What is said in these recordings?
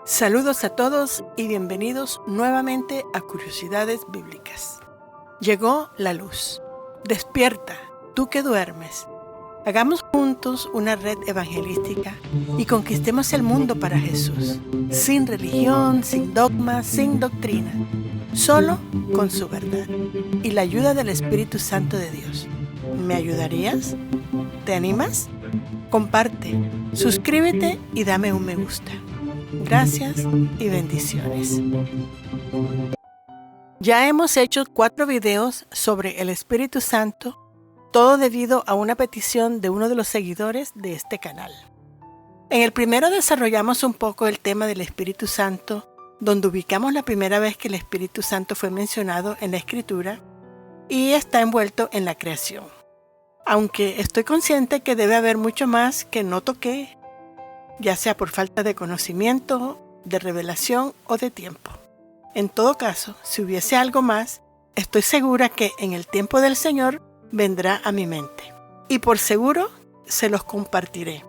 Saludos a todos y bienvenidos nuevamente a Curiosidades Bíblicas. Llegó la luz. Despierta, tú que duermes. Hagamos juntos una red evangelística y conquistemos el mundo para Jesús, sin religión, sin dogmas, sin doctrina, solo con su verdad y la ayuda del Espíritu Santo de Dios. ¿Me ayudarías? ¿Te animas? Comparte, suscríbete y dame un me gusta. Gracias y bendiciones. Ya hemos hecho 4 videos sobre el Espíritu Santo, todo debido a una petición de uno de los seguidores de este canal. En el primero desarrollamos un poco el tema del Espíritu Santo, donde ubicamos la primera vez que el Espíritu Santo fue mencionado en la Escritura y está envuelto en la creación. Aunque estoy consciente que debe haber mucho más que no toqué, ya sea por falta de conocimiento, de revelación o de tiempo. En todo caso, si hubiese algo más, estoy segura que en el tiempo del Señor vendrá a mi mente. Y por seguro, se los compartiré.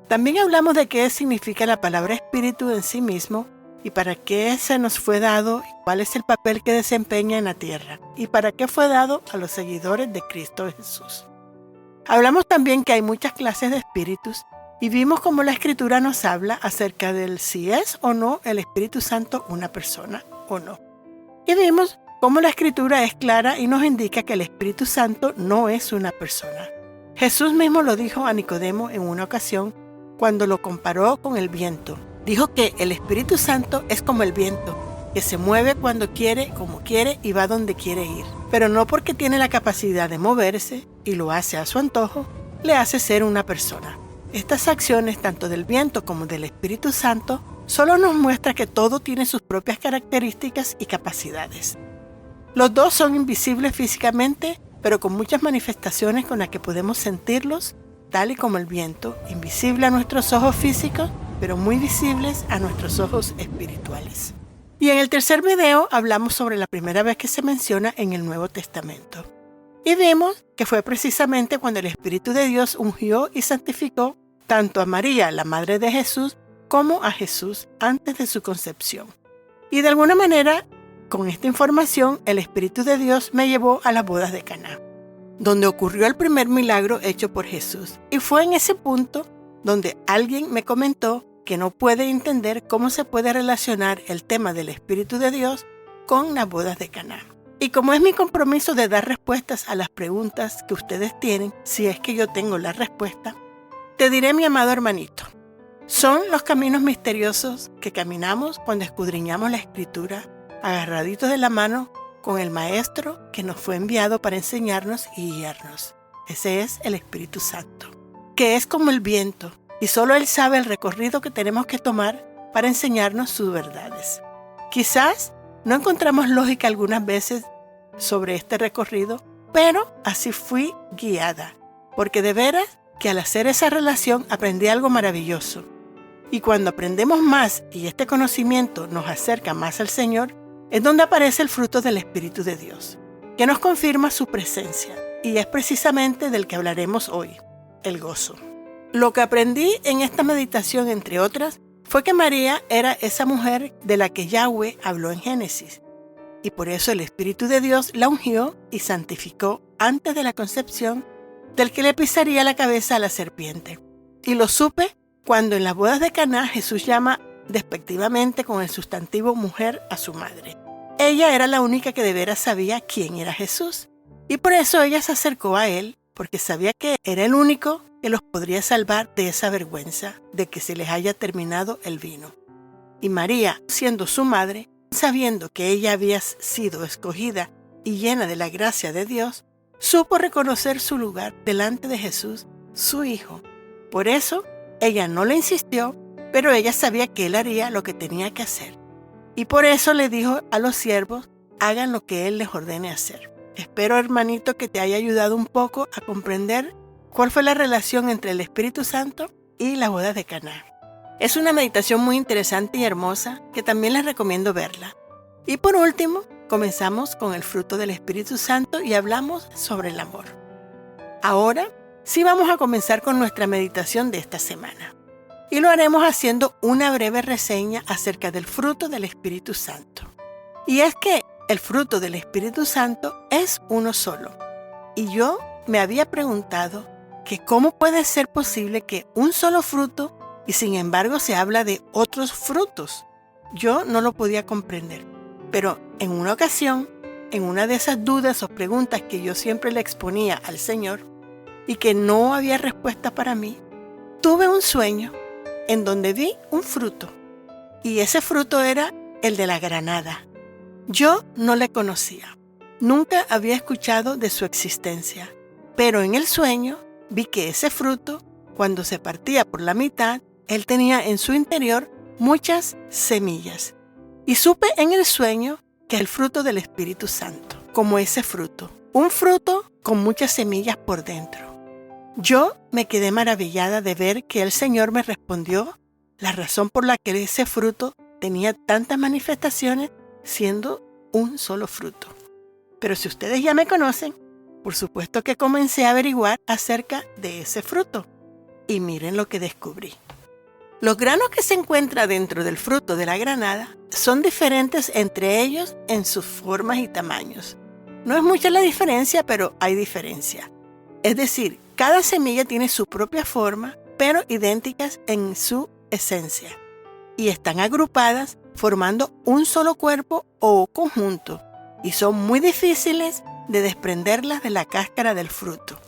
También hablamos de qué significa la palabra espíritu en sí mismo y para qué se nos fue dado y cuál es el papel que desempeña en la tierra y para qué fue dado a los seguidores de Cristo Jesús. Hablamos también que hay muchas clases de espíritus y vimos cómo la Escritura nos habla acerca del si es o no el Espíritu Santo una persona o no. Y vimos cómo la Escritura es clara y nos indica que el Espíritu Santo no es una persona. Jesús mismo lo dijo a Nicodemo en una ocasión cuando lo comparó con el viento. Dijo que el Espíritu Santo es como el viento, que se mueve cuando quiere, como quiere y va donde quiere ir. Pero no porque tiene la capacidad de moverse y lo hace a su antojo, le hace ser una persona. Estas acciones, tanto del viento como del Espíritu Santo, solo nos muestran que todo tiene sus propias características y capacidades. Los dos son invisibles físicamente, pero con muchas manifestaciones con las que podemos sentirlos, tal y como el viento, invisible a nuestros ojos físicos, pero muy visibles a nuestros ojos espirituales. Y en el tercer video hablamos sobre la primera vez que se menciona en el Nuevo Testamento. Y vimos que fue precisamente cuando el Espíritu de Dios ungió y santificó tanto a María, la madre de Jesús, como a Jesús antes de su concepción. Y de alguna manera, con esta información, el Espíritu de Dios me llevó a las bodas de Caná, donde ocurrió el primer milagro hecho por Jesús. Y fue en ese punto donde alguien me comentó que no puede entender cómo se puede relacionar el tema del Espíritu de Dios con las bodas de Caná. Y como es mi compromiso de dar respuestas a las preguntas que ustedes tienen, si es que yo tengo la respuesta, te diré, mi amado hermanito, son los caminos misteriosos que caminamos cuando escudriñamos la Escritura, agarraditos de la mano con el Maestro que nos fue enviado para enseñarnos y guiarnos. Ese es el Espíritu Santo, que es como el viento, y solo Él sabe el recorrido que tenemos que tomar para enseñarnos sus verdades. Quizás no encontramos lógica algunas veces sobre este recorrido, pero así fui guiada, porque de veras que al hacer esa relación aprendí algo maravilloso. Y cuando aprendemos más y este conocimiento nos acerca más al Señor, es donde aparece el fruto del Espíritu de Dios, que nos confirma su presencia, y es precisamente del que hablaremos hoy, el gozo. Lo que aprendí en esta meditación, entre otras, fue que María era esa mujer de la que Yahweh habló en Génesis, y por eso el Espíritu de Dios la ungió y santificó antes de la concepción del que le pisaría la cabeza a la serpiente. Y lo supe cuando en las bodas de Caná Jesús llama despectivamente con el sustantivo mujer a su madre. Ella era la única que de veras sabía quién era Jesús, y por eso ella se acercó a él, porque sabía que era el único que los podría salvar de esa vergüenza de que se les haya terminado el vino. Y María, siendo su madre, sabiendo que ella había sido escogida y llena de la gracia de Dios, supo reconocer su lugar delante de Jesús, su Hijo. Por eso, ella no le insistió, pero ella sabía que Él haría lo que tenía que hacer. Y por eso le dijo a los siervos, hagan lo que Él les ordene hacer. Espero, hermanito, que te haya ayudado un poco a comprender cuál fue la relación entre el Espíritu Santo y las bodas de Caná. Es una meditación muy interesante y hermosa que también les recomiendo verla. Y por último, comenzamos con el fruto del Espíritu Santo y hablamos sobre el amor. Ahora sí vamos a comenzar con nuestra meditación de esta semana. y lo haremos haciendo una breve reseña acerca del fruto del Espíritu Santo. Y es que el fruto del Espíritu Santo es uno solo. Y yo me había preguntado que cómo puede ser posible que un solo fruto y sin embargo se habla de otros frutos. Yo no lo podía comprender. Pero en una ocasión, en una de esas dudas o preguntas que yo siempre le exponía al Señor y que no había respuesta para mí, tuve un sueño en donde vi un fruto, y ese fruto era el de la granada. Yo no le conocía, nunca había escuchado de su existencia, pero en el sueño vi que ese fruto, cuando se partía por la mitad, él tenía en su interior muchas semillas. Y supe en el sueño que el fruto del Espíritu Santo, como ese fruto, un fruto con muchas semillas por dentro. Yo me quedé maravillada de ver que el Señor me respondió la razón por la que ese fruto tenía tantas manifestaciones siendo un solo fruto. Pero si ustedes ya me conocen, por supuesto que comencé a averiguar acerca de ese fruto. Y miren lo que descubrí. Los granos que se encuentran dentro del fruto de la granada son diferentes entre ellos en sus formas y tamaños. No es mucha la diferencia, pero hay diferencia. Es decir, cada semilla tiene su propia forma, pero idénticas en su esencia. Y están agrupadas formando un solo cuerpo o conjunto. Y son muy difíciles de desprenderlas de la cáscara del fruto.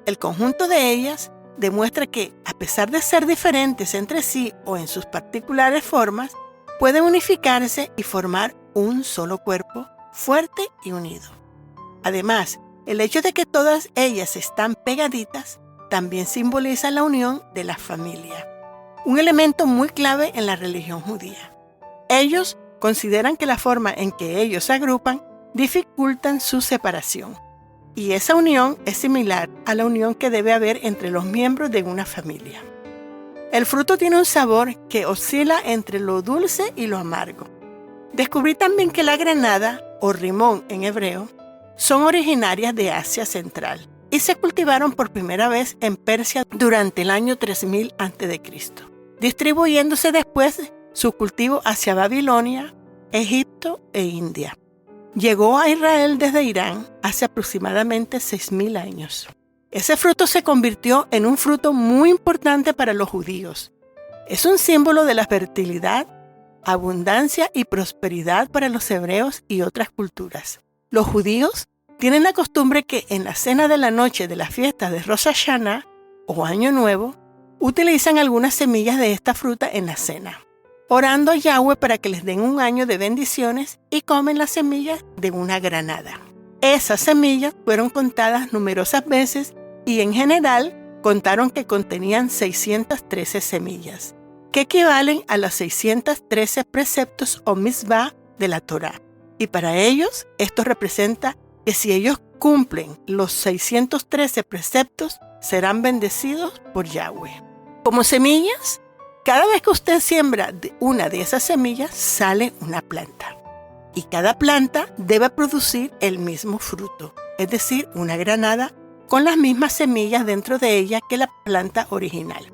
El conjunto de ellas demuestra que, a pesar de ser diferentes entre sí o en sus particulares formas, pueden unificarse y formar un solo cuerpo fuerte y unido. Además, el hecho de que todas ellas están pegaditas también simboliza la unión de la familia, un elemento muy clave en la religión judía. Ellos consideran que la forma en que ellos se agrupan dificultan su separación, y esa unión es similar a la unión que debe haber entre los miembros de una familia. El fruto tiene un sabor que oscila entre lo dulce y lo amargo. Descubrí también que la granada, o rimón en hebreo, son originarias de Asia Central y se cultivaron por primera vez en Persia durante el año 3000 a.C., distribuyéndose después su cultivo hacia Babilonia, Egipto e India. Llegó a Israel desde Irán hace aproximadamente 6000 años. Ese fruto se convirtió en un fruto muy importante para los judíos. Es un símbolo de la fertilidad, abundancia y prosperidad para los hebreos y otras culturas. Los judíos tienen la costumbre que en la cena de la noche de la fiesta de Rosh Hashanah, o Año Nuevo, utilizan algunas semillas de esta fruta en la cena, orando a Yahweh para que les den un año de bendiciones, y comen las semillas de una granada. Esas semillas fueron contadas numerosas veces y en general contaron que contenían 613 semillas, que equivalen a los 613 preceptos o mitzvah de la Torá. Y para ellos, esto representa que si ellos cumplen los 613 preceptos, serán bendecidos por Yahweh. Como semillas, cada vez que usted siembra una de esas semillas, sale una planta. Y cada planta debe producir el mismo fruto, es decir, una granada con las mismas semillas dentro de ella que la planta original.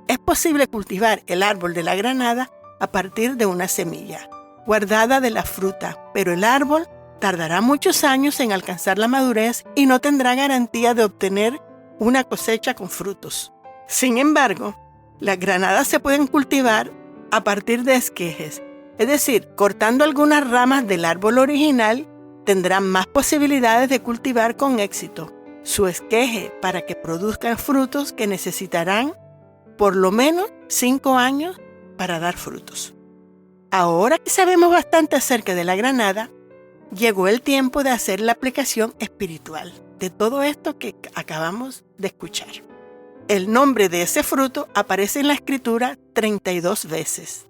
Es posible cultivar el árbol de la granada a partir de una semilla guardada de la fruta, pero el árbol tardará muchos años en alcanzar la madurez y no tendrá garantía de obtener una cosecha con frutos. Sin embargo, las granadas se pueden cultivar a partir de esquejes, es decir, cortando algunas ramas del árbol original, tendrán más posibilidades de cultivar con éxito su esqueje para que produzcan frutos que necesitarán por lo menos 5 años para dar frutos. Ahora que sabemos bastante acerca de la granada, llegó el tiempo de hacer la aplicación espiritual de todo esto que acabamos de escuchar. El nombre de ese fruto aparece en la Escritura 32 veces.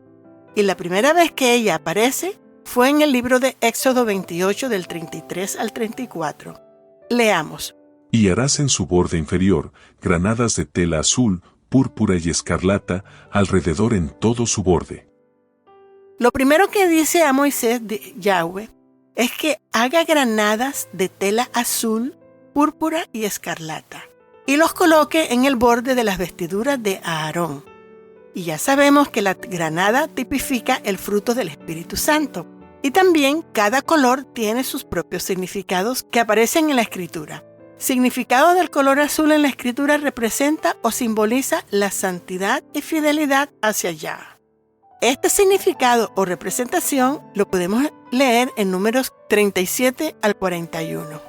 Y la primera vez que ella aparece fue en el libro de Éxodo 28 del 33 al 34. Leamos. Y harás en su borde inferior granadas de tela azul, púrpura y escarlata alrededor en todo su borde. Lo primero que dice a Moisés de Yahweh es que haga granadas de tela azul, púrpura y escarlata, y los coloque en el borde de las vestiduras de Aarón. Y ya sabemos que la granada tipifica el fruto del Espíritu Santo. Y también cada color tiene sus propios significados que aparecen en la Escritura. Significado del color azul en la Escritura representa o simboliza la santidad y fidelidad hacia Yahweh. Este significado o representación lo podemos leer en Números 37 al 41.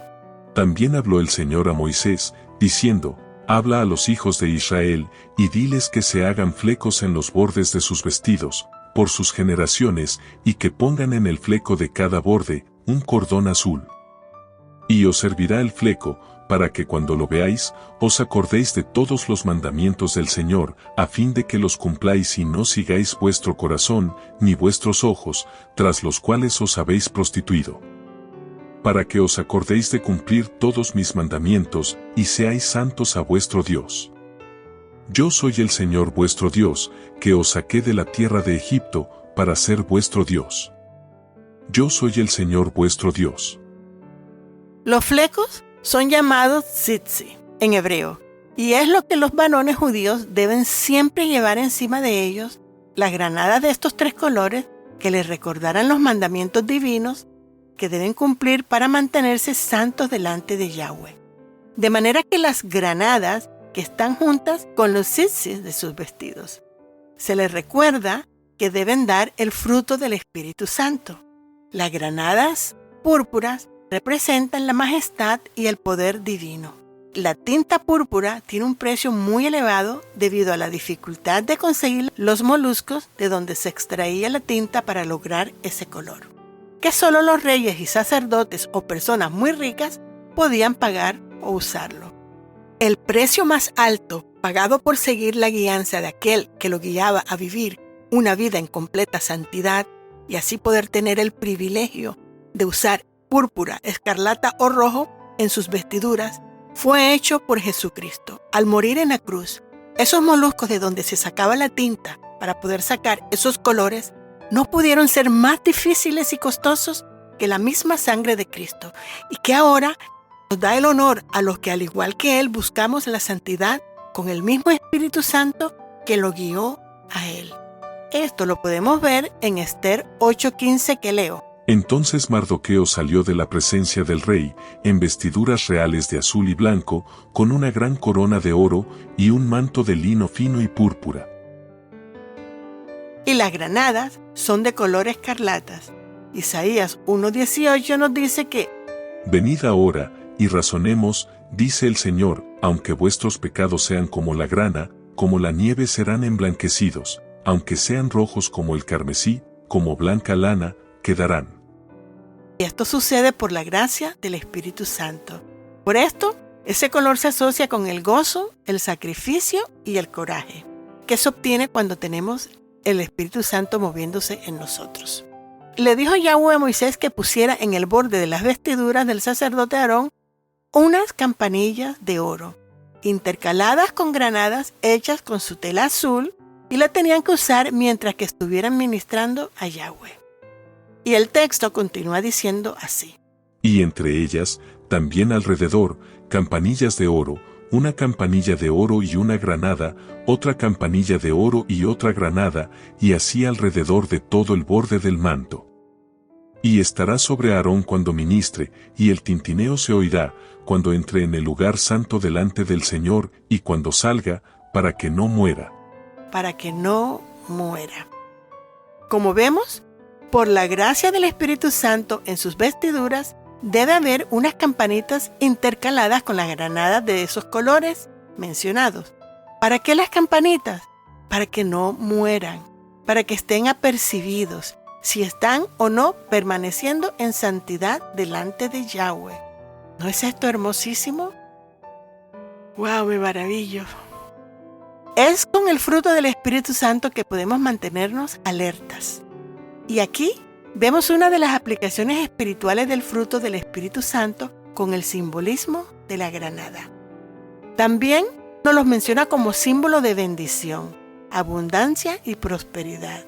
También habló el Señor a Moisés, diciendo: Habla a los hijos de Israel, y diles que se hagan flecos en los bordes de sus vestidos, por sus generaciones, y que pongan en el fleco de cada borde un cordón azul. Y os servirá el fleco, para que cuando lo veáis, os acordéis de todos los mandamientos del Señor, a fin de que los cumpláis y no sigáis vuestro corazón, ni vuestros ojos, tras los cuales os habéis prostituido. Para que os acordéis de cumplir todos mis mandamientos, y seáis santos a vuestro Dios. Yo soy el Señor vuestro Dios, que os saqué de la tierra de Egipto, para ser vuestro Dios. Yo soy el Señor vuestro Dios. Los flecos son llamados tzitzi en hebreo, y es lo que los varones judíos deben siempre llevar encima de ellos, las granadas de estos tres colores que les recordarán los mandamientos divinos que deben cumplir para mantenerse santos delante de Yahweh. De manera que las granadas que están juntas con los tzitzis de sus vestidos. Se les recuerda que deben dar el fruto del Espíritu Santo. Las granadas púrpuras representan la majestad y el poder divino. La tinta púrpura tiene un precio muy elevado debido a la dificultad de conseguir los moluscos de donde se extraía la tinta para lograr ese color, que solo los reyes y sacerdotes o personas muy ricas podían pagar o usarlo. El precio más alto pagado por seguir la guianza de aquel que lo guiaba a vivir una vida en completa santidad y así poder tener el privilegio de usar púrpura, escarlata o rojo en sus vestiduras, fue hecho por Jesucristo. Al morir en la cruz, esos moluscos de donde se sacaba la tinta para poder sacar esos colores no pudieron ser más difíciles y costosos que la misma sangre de Cristo, y que ahora nos da el honor a los que al igual que Él buscamos la santidad con el mismo Espíritu Santo que lo guió a Él. Esto lo podemos ver en Esther 8:15 que leo. Entonces Mardoqueo salió de la presencia del rey, en vestiduras reales de azul y blanco, con una gran corona de oro, y un manto de lino fino y púrpura. Y las granadas son de color escarlatas. Isaías 1:18 nos dice que Venid ahora, y razonemos, dice el Señor, aunque vuestros pecados sean como la grana, como la nieve serán emblanquecidos, aunque sean rojos como el carmesí, como blanca lana, quedarán. y esto sucede por la gracia del Espíritu Santo. Por esto, ese color se asocia con el gozo, el sacrificio y el coraje, que se obtiene cuando tenemos el Espíritu Santo moviéndose en nosotros. Le dijo Yahweh a Moisés que pusiera en el borde de las vestiduras del sacerdote Aarón unas campanillas de oro, intercaladas con granadas hechas con su tela azul, y la tenían que usar mientras que estuvieran ministrando a Yahweh. Y el texto continúa diciendo así. Y entre ellas, también alrededor, campanillas de oro, una campanilla de oro y una granada, otra campanilla de oro y otra granada, y así alrededor de todo el borde del manto. Y estará sobre Aarón cuando ministre, y el tintineo se oirá, cuando entre en el lugar santo delante del Señor, y cuando salga, para que no muera. Para que no muera. Como vemos, por la gracia del Espíritu Santo en sus vestiduras, debe haber unas campanitas intercaladas con las granadas de esos colores mencionados. ¿Para qué las campanitas? Para que no mueran, para que estén apercibidos si están o no permaneciendo en santidad delante de Yahweh. ¿No es esto hermosísimo? ¡Wow! Me maravillo. Es con el fruto del Espíritu Santo que podemos mantenernos alertas. Y aquí vemos una de las aplicaciones espirituales del fruto del Espíritu Santo con el simbolismo de la granada. También nos los menciona como símbolo de bendición, abundancia y prosperidad.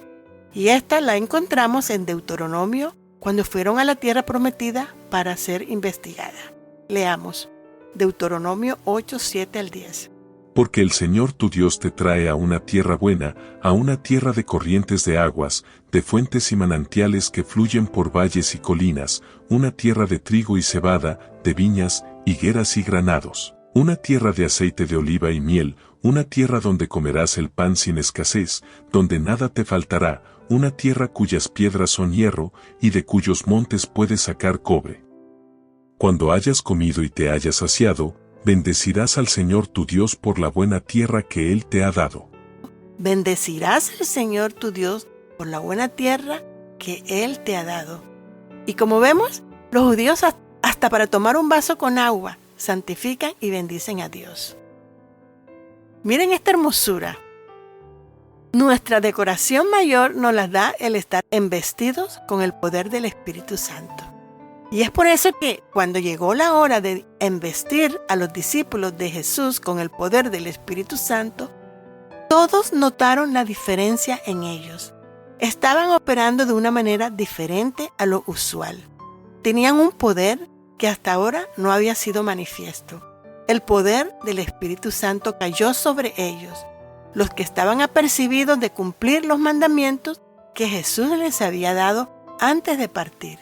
Y esta la encontramos en Deuteronomio cuando fueron a la tierra prometida para ser investigada. Leamos Deuteronomio 8, 7 al 10. Porque el Señor tu Dios te trae a una tierra buena, a una tierra de corrientes de aguas, de fuentes y manantiales que fluyen por valles y colinas, una tierra de trigo y cebada, de viñas, higueras y granados, una tierra de aceite de oliva y miel, una tierra donde comerás el pan sin escasez, donde nada te faltará, una tierra cuyas piedras son hierro, y de cuyos montes puedes sacar cobre. Cuando hayas comido y te hayas saciado, bendecirás al Señor tu Dios por la buena tierra que Él te ha dado. Bendecirás al Señor tu Dios por la buena tierra que Él te ha dado. Y como vemos, los judíos hasta para tomar un vaso con agua, santifican y bendicen a Dios. Miren esta hermosura. Nuestra decoración mayor nos la da el estar embestidos con el poder del Espíritu Santo. Y es por eso que cuando llegó la hora de embestir a los discípulos de Jesús con el poder del Espíritu Santo, todos notaron la diferencia en ellos. Estaban operando de una manera diferente a lo usual. Tenían un poder que hasta ahora no había sido manifiesto. El poder del Espíritu Santo cayó sobre ellos, los que estaban apercibidos de cumplir los mandamientos que Jesús les había dado antes de partir.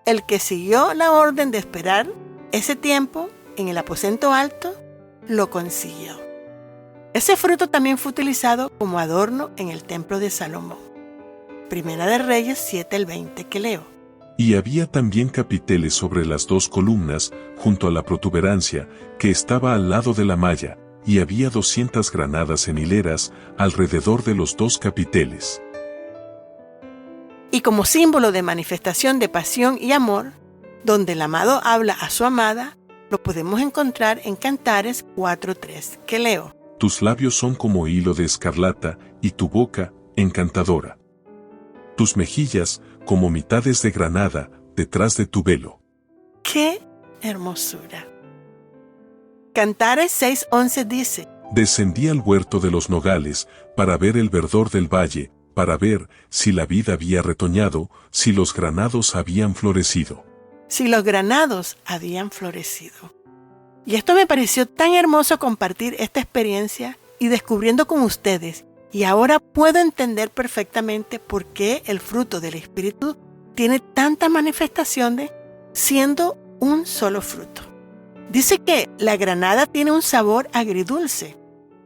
El que siguió la orden de esperar ese tiempo en el aposento alto, lo consiguió. Ese fruto también fue utilizado como adorno en el templo de Salomón. Primera de Reyes 7:20 que leo. Y había también capiteles sobre las 2 columnas, junto a la protuberancia, que estaba al lado de la malla, y había 200 granadas en hileras, alrededor de los 2 capiteles. Y como símbolo de manifestación de pasión y amor, donde el amado habla a su amada, lo podemos encontrar en Cantares 4:3 que leo. Tus labios son como hilo de escarlata, y tu boca, encantadora. Tus mejillas, como mitades de granada, detrás de tu velo. ¡Qué hermosura! Cantares 6:11 dice: Descendí al huerto de los nogales, para ver el verdor del valle, para ver si la vid había retoñado, si los granados habían florecido. Si los granados habían florecido. Y esto me pareció tan hermoso compartir esta experiencia y descubriendo con ustedes. Y ahora puedo entender perfectamente por qué el fruto del Espíritu tiene tanta manifestación siendo un solo fruto. Dice que la granada tiene un sabor agridulce.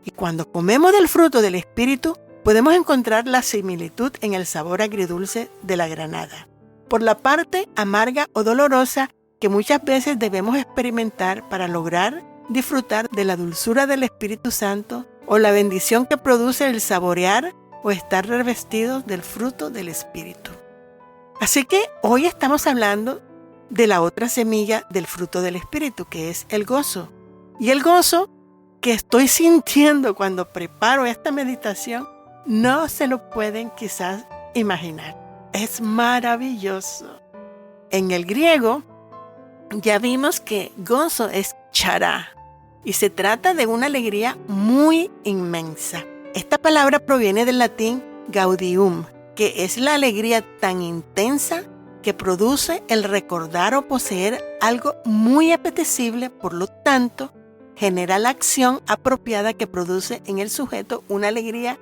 Y cuando comemos del fruto del Espíritu, podemos encontrar la similitud en el sabor agridulce de la granada, por la parte amarga o dolorosa que muchas veces debemos experimentar para lograr disfrutar de la dulzura del Espíritu Santo o la bendición que produce el saborear o estar revestidos del fruto del Espíritu. Así que hoy estamos hablando de la otra semilla del fruto del Espíritu, que es el gozo. Y el gozo que estoy sintiendo cuando preparo esta meditación, no se lo pueden quizás imaginar. Es maravilloso. En el griego ya vimos que gozo es chará y se trata de una alegría muy inmensa. Esta palabra proviene del latín gaudium, que es la alegría tan intensa que produce el recordar o poseer algo muy apetecible, por lo tanto, genera la acción apropiada que produce en el sujeto una alegría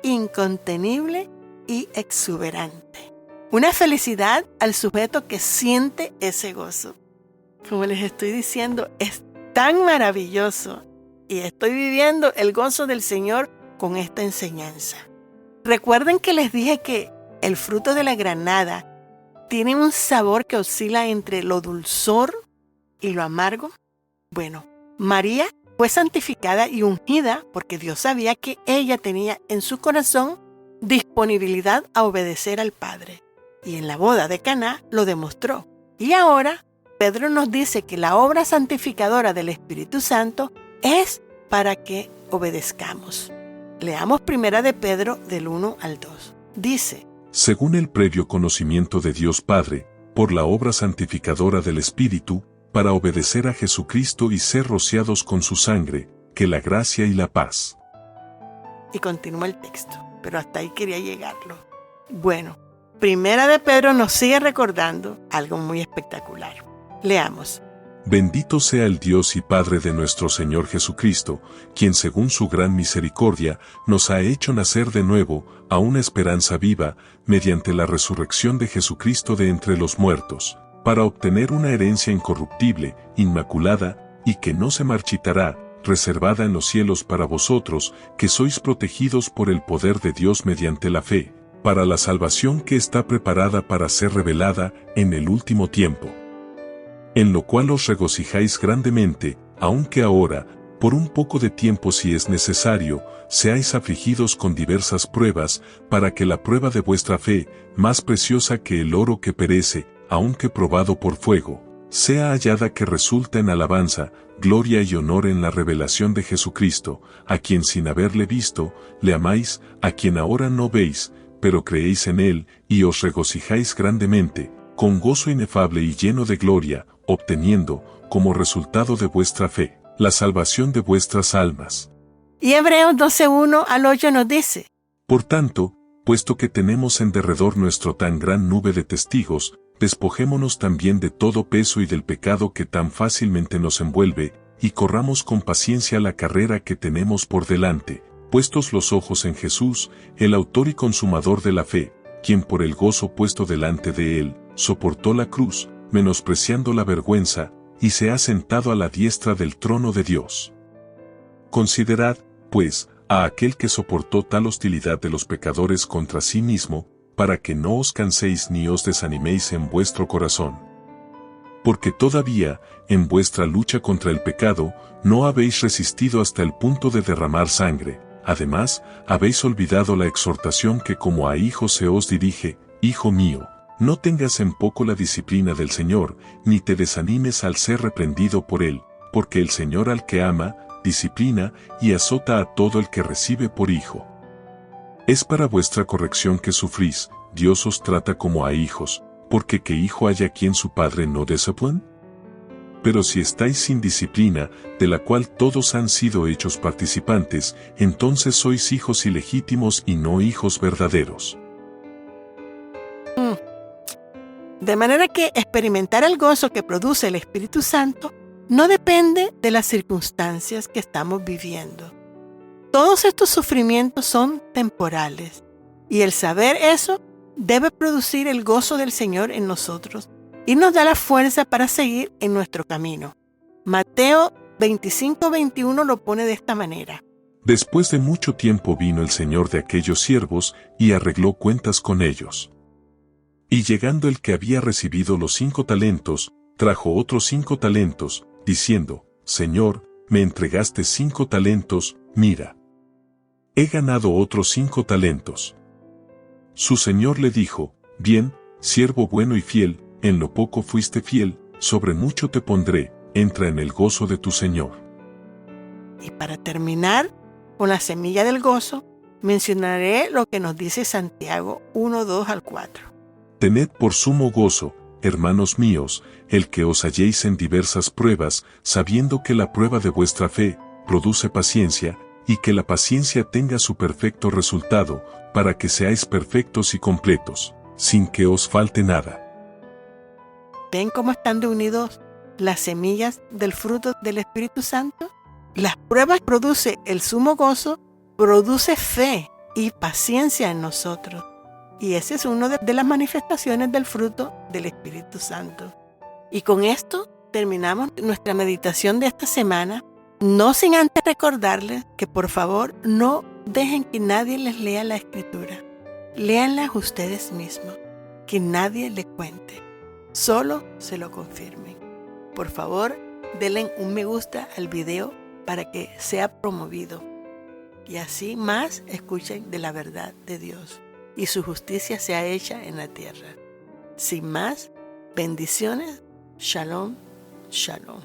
incontenible y exuberante. Una felicidad al sujeto que siente ese gozo. Como les estoy diciendo, es tan maravilloso y estoy viviendo el gozo del Señor con esta enseñanza. Recuerden que les dije que el fruto de la granada tiene un sabor que oscila entre lo dulzor y lo amargo. Bueno, María fue santificada y ungida porque Dios sabía que ella tenía en su corazón disponibilidad a obedecer al Padre. Y en la boda de Caná lo demostró. Y ahora Pedro nos dice que la obra santificadora del Espíritu Santo es para que obedezcamos. Leamos Primera de Pedro del 1 al 2. Dice: según el previo conocimiento de Dios Padre, por la obra santificadora del Espíritu, para obedecer a Jesucristo y ser rociados con su sangre, que la gracia y la paz. Y continúa el texto, pero hasta ahí quería llegarlo. Bueno, Primera de Pedro nos sigue recordando algo muy espectacular. Leamos. Bendito sea el Dios y Padre de nuestro Señor Jesucristo, quien según su gran misericordia nos ha hecho nacer de nuevo a una esperanza viva mediante la resurrección de Jesucristo de entre los muertos, para obtener una herencia incorruptible, inmaculada, y que no se marchitará, reservada en los cielos para vosotros, que sois protegidos por el poder de Dios mediante la fe, para la salvación que está preparada para ser revelada en el último tiempo. En lo cual os regocijáis grandemente, aunque ahora, por un poco de tiempo si es necesario, seáis afligidos con diversas pruebas, para que la prueba de vuestra fe, más preciosa que el oro que perece, aunque probado por fuego, sea hallada que resulta en alabanza, gloria y honor en la revelación de Jesucristo, a quien sin haberle visto, le amáis, a quien ahora no veis, pero creéis en él, y os regocijáis grandemente, con gozo inefable y lleno de gloria, obteniendo, como resultado de vuestra fe, la salvación de vuestras almas. Y Hebreos 12:1 al 8 nos dice: Por tanto, puesto que tenemos en derredor nuestro tan gran nube de testigos, despojémonos también de todo peso y del pecado que tan fácilmente nos envuelve, y corramos con paciencia la carrera que tenemos por delante, puestos los ojos en Jesús, el autor y consumador de la fe, quien por el gozo puesto delante de él, soportó la cruz, menospreciando la vergüenza, y se ha sentado a la diestra del trono de Dios. Considerad, pues, a aquel que soportó tal hostilidad de los pecadores contra sí mismo, para que no os canséis ni os desaniméis en vuestro corazón. Porque todavía, en vuestra lucha contra el pecado, no habéis resistido hasta el punto de derramar sangre. Además, habéis olvidado la exhortación que como a hijo se os dirige: Hijo mío, no tengas en poco la disciplina del Señor, ni te desanimes al ser reprendido por él, porque el Señor al que ama, disciplina y azota a todo el que recibe por hijo. Es para vuestra corrección que sufrís, Dios os trata como a hijos, porque ¿qué hijo haya quien su padre no desapruebe? Pero si estáis sin disciplina, de la cual todos han sido hechos participantes, entonces sois hijos ilegítimos y no hijos verdaderos. De manera que experimentar el gozo que produce el Espíritu Santo no depende de las circunstancias que estamos viviendo. Todos estos sufrimientos son temporales, y el saber eso debe producir el gozo del Señor en nosotros y nos da la fuerza para seguir en nuestro camino. Mateo 25:21 lo pone de esta manera: Después de mucho tiempo vino el señor de aquellos siervos y arregló cuentas con ellos. Y llegando el que había recibido los 5 talentos, trajo otros 5 talentos, diciendo: Señor, me entregaste 5 talentos, mira, he ganado otros 5 talentos. Su señor le dijo: Bien, siervo bueno y fiel, en lo poco fuiste fiel, sobre mucho te pondré, entra en el gozo de tu señor. Y para terminar con la semilla del gozo, mencionaré lo que nos dice Santiago 1:2 al 4. Tened por sumo gozo, hermanos míos, el que os halléis en diversas pruebas, sabiendo que la prueba de vuestra fe produce paciencia, y que la paciencia tenga su perfecto resultado, para que seáis perfectos y completos, sin que os falte nada. ¿Ven cómo están unidos las semillas del fruto del Espíritu Santo? Las pruebas produce el sumo gozo, produce fe y paciencia en nosotros. Y ese es una de las manifestaciones del fruto del Espíritu Santo. Y con esto terminamos nuestra meditación de esta semana, no sin antes recordarles que por favor no dejen que nadie les lea la Escritura. Léanla ustedes mismos, que nadie le cuente, solo se lo confirmen. Por favor, denle un me gusta al video para que sea promovido y así más escuchen de la verdad de Dios y su justicia sea hecha en la tierra. Sin más, bendiciones. Shalom, shalom.